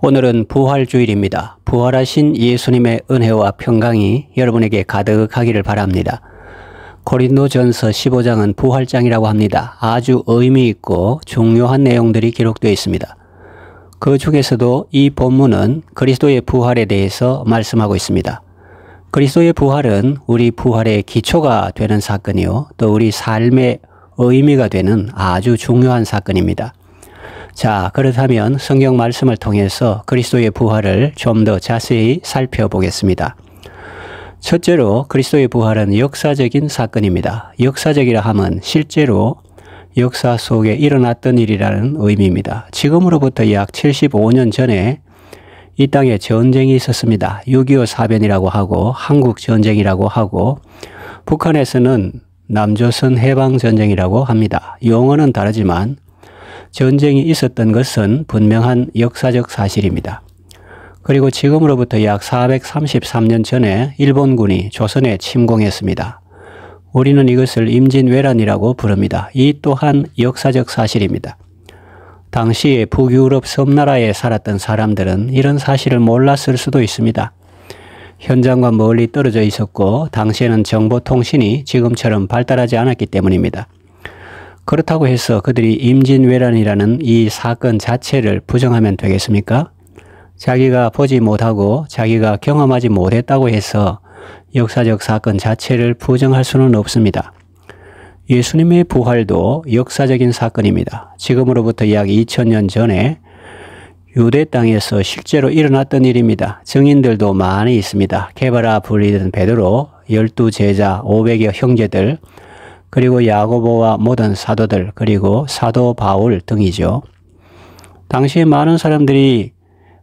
오늘은 부활주일입니다. 부활하신 예수님의 은혜와 평강이 여러분에게 가득하기를 바랍니다. 고린도전서 15장은 부활장이라고 합니다. 아주 의미 있고 중요한 내용들이 기록되어 있습니다. 그 중에서도 이 본문은 그리스도의 부활에 대해서 말씀하고 있습니다. 그리스도의 부활은 우리 부활의 기초가 되는 사건이요, 또 우리 삶의 의미가 되는 아주 중요한 사건입니다. 자, 그렇다면 성경 말씀을 통해서 그리스도의 부활을 좀 더 자세히 살펴보겠습니다. 첫째로 그리스도의 부활은 역사적인 사건입니다. 역사적이라 함은 실제로 역사 속에 일어났던 일이라는 의미입니다. 지금으로부터 약 75년 전에 이 땅에 전쟁이 있었습니다. 6.25 사변이라고 하고 한국전쟁이라고 하고 북한에서는 남조선 해방전쟁이라고 합니다. 용어는 다르지만 전쟁이 있었던 것은 분명한 역사적 사실입니다. 그리고 지금으로부터 약 433년 전에 일본군이 조선에 침공했습니다. 우리는 이것을 임진왜란이라고 부릅니다. 이 또한 역사적 사실입니다. 당시에 북유럽 섬나라에 살았던 사람들은 이런 사실을 몰랐을 수도 있습니다. 현장과 멀리 떨어져 있었고 당시에는 정보통신이 지금처럼 발달하지 않았기 때문입니다. 그렇다고 해서 그들이 임진왜란이라는 이 사건 자체를 부정하면 되겠습니까? 자기가 보지 못하고 자기가 경험하지 못했다고 해서 역사적 사건 자체를 부정할 수는 없습니다. 예수님의 부활도 역사적인 사건입니다. 지금으로부터 약 2000년 전에 유대 땅에서 실제로 일어났던 일입니다. 증인들도 많이 있습니다. 게바라 불리던 베드로, 12제자, 500여 형제들, 그리고 야고보와 모든 사도들, 그리고 사도 바울 등이죠. 당시에 많은 사람들이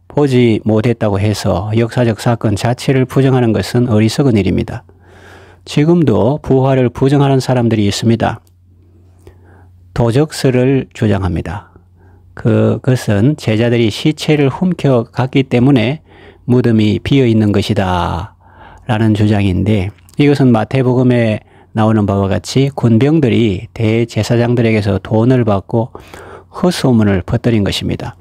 보지 못했다고 해서 역사적 사건 자체를 부정하는 것은 어리석은 일입니다. 지금도 부활을 부정하는 사람들이 있습니다. 도적설을 주장합니다. 그것은 제자들이 시체를 훔쳐갔기 때문에 무덤이 비어있는 것이다 라는 주장인데, 이것은 마태복음에 나오는 바와 같이 군병들이 대제사장들에게서 돈을 받고 헛소문을 퍼뜨린 것입니다.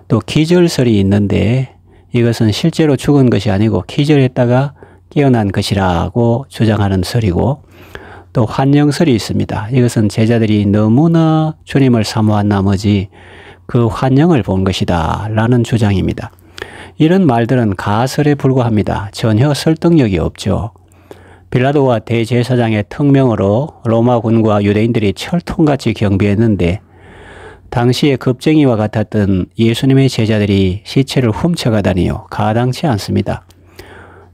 또 기절설이 있는데 이것은 실제로 죽은 것이 아니고 기절했다가 깨어난 것이라고 주장하는 설이고, 또 환영설이 있습니다. 이것은 제자들이 너무나 주님을 사모한 나머지 그 환영을 본 것이다 라는 주장입니다. 이런 말들은 가설에 불과합니다. 전혀 설득력이 없죠. 빌라도와 대제사장의 특명으로 로마군과 유대인들이 철통같이 경비했는데 당시에 겁쟁이와 같았던 예수님의 제자들이 시체를 훔쳐가다니요, 가당치 않습니다.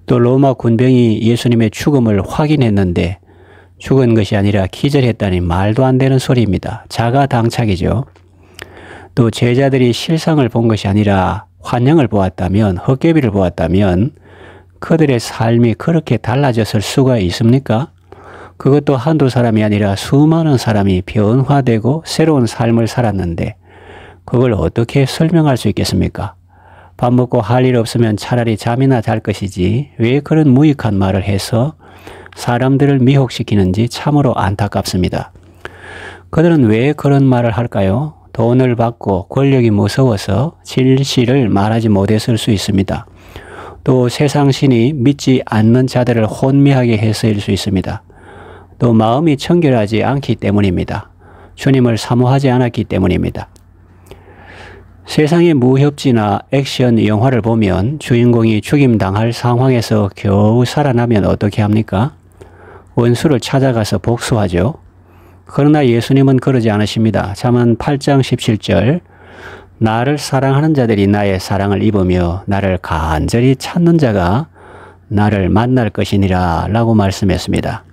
또 로마 군병이 예수님의 죽음을 확인했는데 죽은 것이 아니라 기절했다니 말도 안 되는 소리입니다. 자가당착이죠. 또 제자들이 실상을 본 것이 아니라 환영을 보았다면, 헛개비를 보았다면 그들의 삶이 그렇게 달라졌을 수가 있습니까? 그것도 한두 사람이 아니라 수많은 사람이 변화되고 새로운 삶을 살았는데 그걸 어떻게 설명할 수 있겠습니까? 밥 먹고 할 일 없으면 차라리 잠이나 잘 것이지 왜 그런 무익한 말을 해서 사람들을 미혹시키는지 참으로 안타깝습니다. 그들은 왜 그런 말을 할까요? 돈을 받고 권력이 무서워서 진실을 말하지 못했을 수 있습니다. 또 세상신이 믿지 않는 자들을 혼미하게 해서일 수 있습니다. 또 마음이 청결하지 않기 때문입니다. 주님을 사모하지 않았기 때문입니다. 세상의 무협지나 액션 영화를 보면 주인공이 죽임당할 상황에서 겨우 살아나면 어떻게 합니까? 원수를 찾아가서 복수하죠. 그러나 예수님은 그러지 않으십니다. 잠언 8장 17절, 나를 사랑하는 자들이 나의 사랑을 입으며 나를 간절히 찾는 자가 나를 만날 것이니라 라고 말씀했습니다.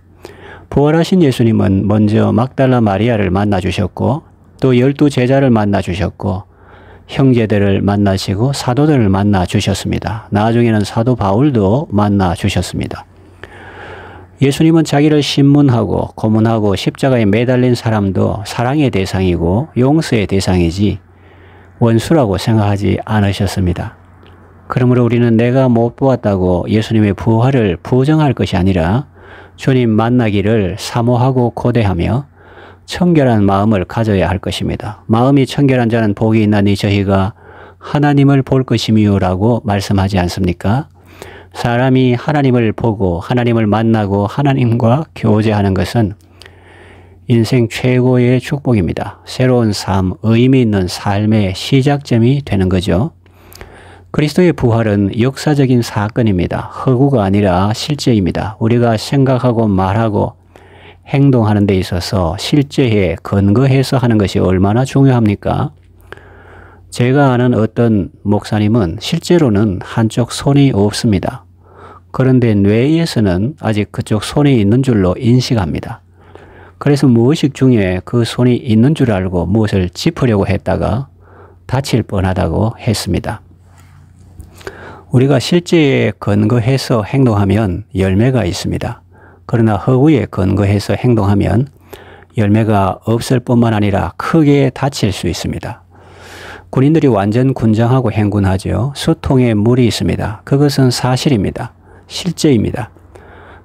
부활하신 예수님은 먼저 막달라 마리아를 만나 주셨고 또 12제자를 만나 주셨고 형제들을 만나시고 사도들을 만나 주셨습니다. 나중에는 사도 바울도 만나 주셨습니다. 예수님은 자기를 신문하고 고문하고 십자가에 매달린 사람도 사랑의 대상이고 용서의 대상이지 원수라고 생각하지 않으셨습니다. 그러므로 우리는 내가 못 보았다고 예수님의 부활을 부정할 것이 아니라 주님 만나기를 사모하고 고대하며 청결한 마음을 가져야 할 것입니다. 마음이 청결한 자는 복이 있나니 저희가 하나님을 볼 것이미요라고 말씀하지 않습니까? 사람이 하나님을 보고 하나님을 만나고 하나님과 교제하는 것은 인생 최고의 축복입니다. 새로운 삶, 의미 있는 삶의 시작점이 되는 거죠. 그리스도의 부활은 역사적인 사건입니다. 허구가 아니라 실제입니다. 우리가 생각하고 말하고 행동하는 데 있어서 실제에 근거해서 하는 것이 얼마나 중요합니까? 제가 아는 어떤 목사님은 실제로는 한쪽 손이 없습니다. 그런데 뇌에서는 아직 그쪽 손이 있는 줄로 인식합니다. 그래서 무의식 중에 그 손이 있는 줄 알고 무엇을 짚으려고 했다가 다칠 뻔하다고 했습니다. 우리가 실제에 근거해서 행동하면 열매가 있습니다. 그러나 허구에 근거해서 행동하면 열매가 없을 뿐만 아니라 크게 다칠 수 있습니다. 군인들이 완전 군장하고 행군하죠. 수통에 물이 있습니다. 그것은 사실입니다. 실제입니다.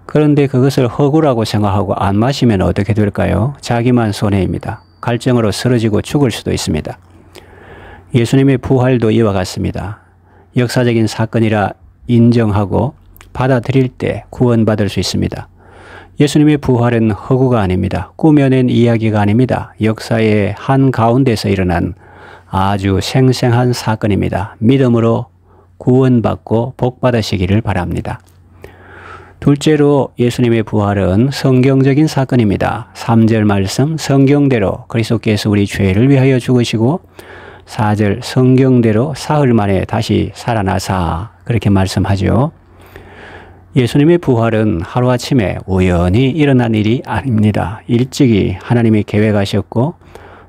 그런데 그것을 허구라고 생각하고 안 마시면 어떻게 될까요? 자기만 손해입니다. 갈증으로 쓰러지고 죽을 수도 있습니다. 예수님의 부활도 이와 같습니다. 역사적인 사건이라 인정하고 받아들일 때 구원받을 수 있습니다. 예수님의 부활은 허구가 아닙니다. 꾸며낸 이야기가 아닙니다. 역사의 한가운데서 일어난 아주 생생한 사건입니다. 믿음으로 구원받고 복받으시기를 바랍니다. 둘째로 예수님의 부활은 성경적인 사건입니다. 3절 말씀 성경대로 그리스도께서 우리 죄를 위하여 죽으시고 4절 성경대로 사흘 만에 다시 살아나사 그렇게 말씀하죠. 예수님의 부활은 하루아침에 우연히 일어난 일이 아닙니다. 일찍이 하나님이 계획하셨고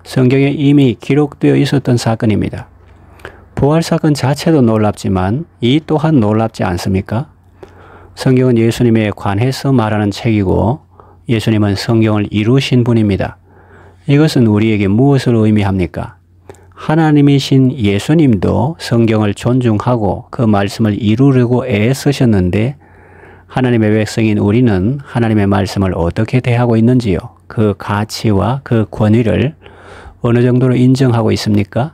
성경에 이미 기록되어 있었던 사건입니다. 부활 사건 자체도 놀랍지만 이 또한 놀랍지 않습니까? 성경은 예수님에 관해서 말하는 책이고 예수님은 성경을 이루신 분입니다. 이것은 우리에게 무엇을 의미합니까? 하나님이신 예수님도 성경을 존중하고 그 말씀을 이루려고 애쓰셨는데 하나님의 백성인 우리는 하나님의 말씀을 어떻게 대하고 있는지요? 그 가치와 그 권위를 어느 정도로 인정하고 있습니까?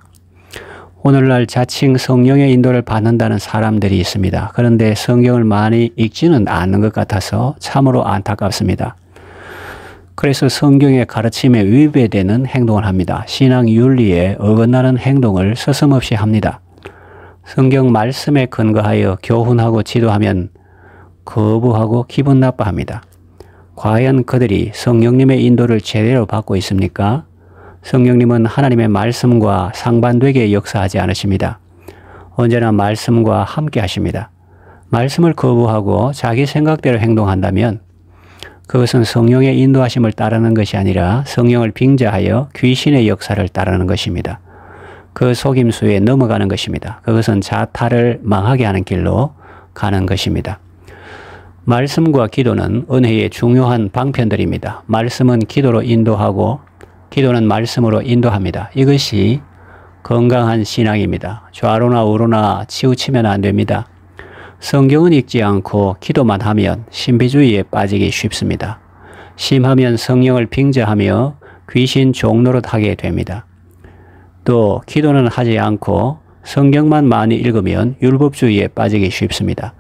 오늘날 자칭 성령의 인도를 받는다는 사람들이 있습니다. 그런데 성경을 많이 읽지는 않는 것 같아서 참으로 안타깝습니다. 그래서 성경의 가르침에 위배되는 행동을 합니다. 신앙 윤리에 어긋나는 행동을 서슴없이 합니다. 성경 말씀에 근거하여 교훈하고 지도하면 거부하고 기분 나빠합니다. 과연 그들이 성령님의 인도를 제대로 받고 있습니까? 성령님은 하나님의 말씀과 상반되게 역사하지 않으십니다. 언제나 말씀과 함께 하십니다. 말씀을 거부하고 자기 생각대로 행동한다면 그것은 성령의 인도하심을 따르는 것이 아니라 성령을 빙자하여 귀신의 역사를 따르는 것입니다. 그 속임수에 넘어가는 것입니다. 그것은 자타를 망하게 하는 길로 가는 것입니다. 말씀과 기도는 은혜의 중요한 방편들입니다. 말씀은 기도로 인도하고 기도는 말씀으로 인도합니다. 이것이 건강한 신앙입니다. 좌로나 우로나 치우치면 안 됩니다. 성경은 읽지 않고 기도만 하면 신비주의에 빠지기 쉽습니다. 심하면 성령을 빙자하며 귀신 종노릇하게 됩니다. 또 기도는 하지 않고 성경만 많이 읽으면 율법주의에 빠지기 쉽습니다.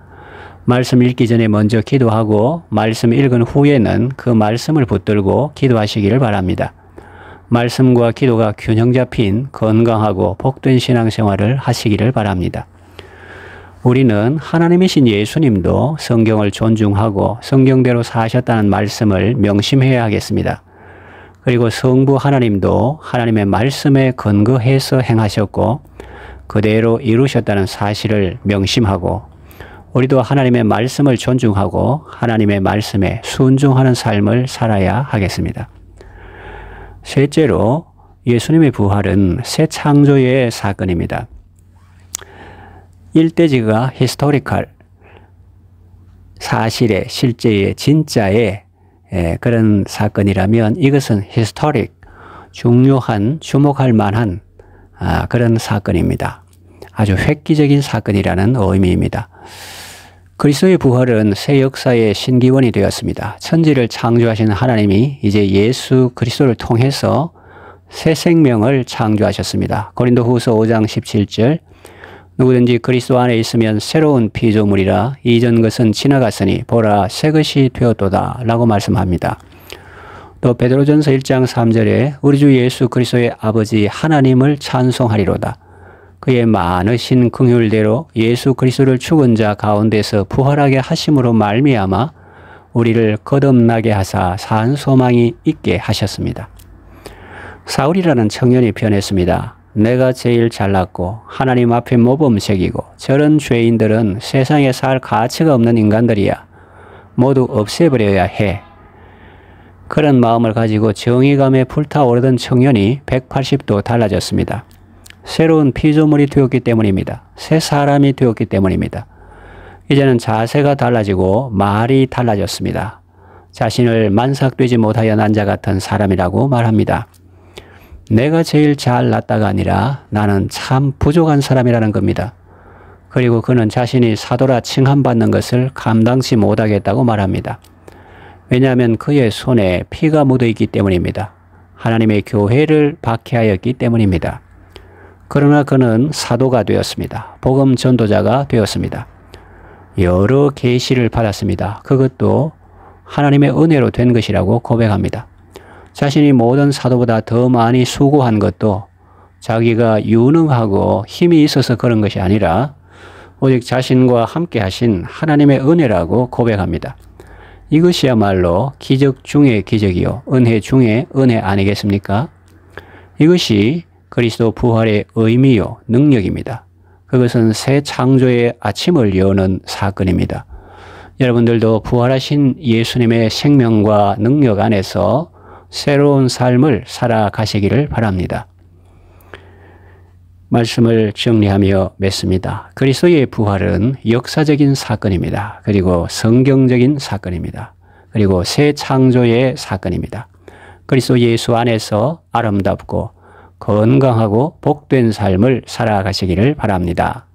말씀 읽기 전에 먼저 기도하고 말씀 읽은 후에는 그 말씀을 붙들고 기도하시기를 바랍니다. 말씀과 기도가 균형 잡힌 건강하고 복된 신앙생활을 하시기를 바랍니다. 우리는 하나님이신 예수님도 성경을 존중하고 성경대로 사셨다는 말씀을 명심해야 하겠습니다. 그리고 성부 하나님도 하나님의 말씀에 근거해서 행하셨고 그대로 이루셨다는 사실을 명심하고 우리도 하나님의 말씀을 존중하고 하나님의 말씀에 순종하는 삶을 살아야 하겠습니다. 셋째로 예수님의 부활은 새 창조의 사건입니다. 일대지가 히스토리컬, 사실의, 실제의, 진짜의 그런 사건이라면 이것은 히스토릭, 중요한, 주목할 만한 그런 사건입니다. 아주 획기적인 사건이라는 의미입니다. 그리스도의 부활은 새 역사의 신기원이 되었습니다. 천지를 창조하신 하나님이 이제 예수 그리스도를 통해서 새 생명을 창조하셨습니다. 고린도후서 5장 17절 누구든지 그리스도 안에 있으면 새로운 피조물이라 이전 것은 지나갔으니 보라 새 것이 되었도다 라고 말씀합니다. 또 베드로전서 1장 3절에 우리 주 예수 그리스도의 아버지 하나님을 찬송하리로다. 그의 많으신 긍휼대로 예수 그리스도를 죽은 자 가운데서 부활하게 하심으로 말미암아 우리를 거듭나게 하사 산 소망이 있게 하셨습니다. 사울이라는 청년이 변했습니다. 내가 제일 잘났고 하나님 앞에 모범색이고 저런 죄인들은 세상에 살 가치가 없는 인간들이야. 모두 없애버려야 해. 그런 마음을 가지고 정의감에 불타오르던 청년이 180도 달라졌습니다. 새로운 피조물이 되었기 때문입니다. 새 사람이 되었기 때문입니다. 이제는 자세가 달라지고 말이 달라졌습니다. 자신을 만삭되지 못하여 난 자 같은 사람이라고 말합니다. 내가 제일 잘났다가 아니라 나는 참 부족한 사람이라는 겁니다. 그리고 그는 자신이 사도라 칭함받는 것을 감당치 못하겠다고 말합니다. 왜냐하면 그의 손에 피가 묻어 있기 때문입니다. 하나님의 교회를 박해하였기 때문입니다. 그러나 그는 사도가 되었습니다. 복음 전도자가 되었습니다. 여러 계시를 받았습니다. 그것도 하나님의 은혜로 된 것이라고 고백합니다. 자신이 모든 사도보다 더 많이 수고한 것도 자기가 유능하고 힘이 있어서 그런 것이 아니라 오직 자신과 함께 하신 하나님의 은혜라고 고백합니다. 이것이야말로 기적 중의 기적이요 은혜 중의 은혜 아니겠습니까? 이것이 그리스도 부활의 의미요 능력입니다. 그것은 새 창조의 아침을 여는 사건입니다. 여러분들도 부활하신 예수님의 생명과 능력 안에서 새로운 삶을 살아가시기를 바랍니다. 말씀을 정리하며 맺습니다. 그리스도의 부활은 역사적인 사건입니다. 그리고 성경적인 사건입니다. 그리고 새 창조의 사건입니다. 그리스도 예수 안에서 아름답고 건강하고 복된 삶을 살아가시기를 바랍니다.